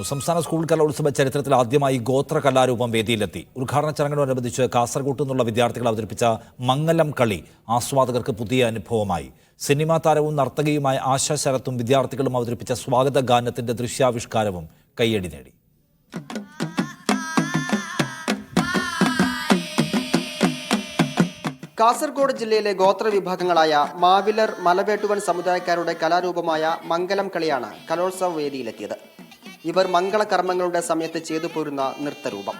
സംസ്ഥാന സ്കൂൾ കലോത്സവ ചരിത്രത്തിൽ ആദ്യമായി ഗോത്ര കലാരൂപം വേദിയിലെത്തി. ഉദ്ഘാടന ചടങ്ങിനോടനുബന്ധിച്ച് കാസർഗോഡ് നിന്നുള്ള വിദ്യാർത്ഥികൾ അവതരിപ്പിച്ച മംഗലം കളി ആസ്വാദകർക്ക് പുതിയ അനുഭവമായി. സിനിമാ താരവും നർത്തകിയുമായ ആശ ശരത്തും വിദ്യാർത്ഥികളും അവതരിപ്പിച്ച സ്വാഗത ഗാനത്തിന്റെ ദൃശ്യാവിഷ്കാരവും കയ്യടി നേടി. കാസർഗോഡ് ജില്ലയിലെ ഗോത്ര വിഭാഗങ്ങളായ മാവിലർ, മലവേട്ടുവൻ സമുദായക്കാരുടെ കലാരൂപമായ മംഗലം കളിയാണ് കലോത്സവ വേദിയിലെത്തിയത്. ഇവർ മംഗളകർമ്മങ്ങളുടെ സമയത്ത് ചെയ്തു പോരുന്ന നൃത്തരൂപം.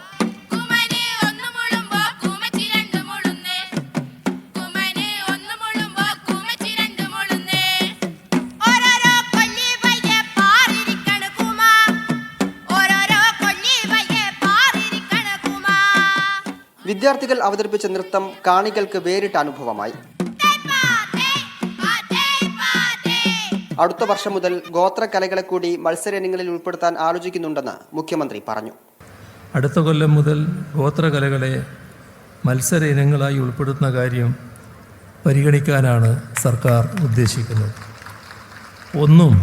വിദ്യാർത്ഥികൾ അവതരിപ്പിച്ച നൃത്തം കാണികൾക്ക് വേറിട്ട അനുഭവമായി. അടുത്ത വർഷം മുതൽ ഗോത്ര കലകളെ കൂടി മത്സര ഇനങ്ങളിൽ ഉൾപ്പെടുത്താൻ ആലോചിക്കുന്നുണ്ടെന്ന് മുഖ്യമന്ത്രി പറഞ്ഞു. അടുത്ത കൊല്ലം മുതൽ ഗോത്രകലകളെ മത്സര ഇനങ്ങളായി ഉൾപ്പെടുത്തുന്ന കാര്യം പരിഗണിക്കാനാണ് സർക്കാർ ഉദ്ദേശിക്കുന്നത്. ഒന്നും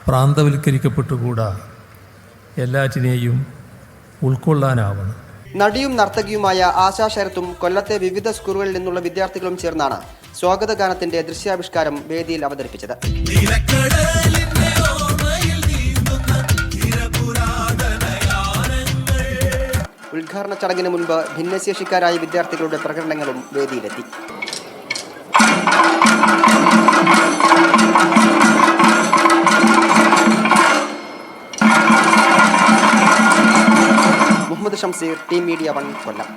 പ്രാന്തവൽക്കരിക്കപ്പെട്ടുകൂടാ, എല്ലാറ്റിനെയും ഉൾക്കൊള്ളാനാവണം. നടിയും നർത്തകിയുമായ ആശാ ശരത്തും കൊല്ലത്തെ വിവിധ സ്കൂളുകളിൽ നിന്നുള്ള വിദ്യാർത്ഥികളും ചേർന്നാണ് സ്വാഗതഗാനത്തിന്റെ ദൃശ്യാവിഷ്കാരം വേദിയിൽ അവതരിപ്പിച്ചത്. ഉദ്ഘാടന ചടങ്ങിന് മുൻപ് ഭിന്നശേഷിക്കാരായ വിദ്യാർത്ഥികളുടെ പ്രകടനങ്ങളും വേദിയിലെത്തി. മുഹമ്മദ് ഷംസീർ, ടീം മീഡിയ 1, കൊല്ലം.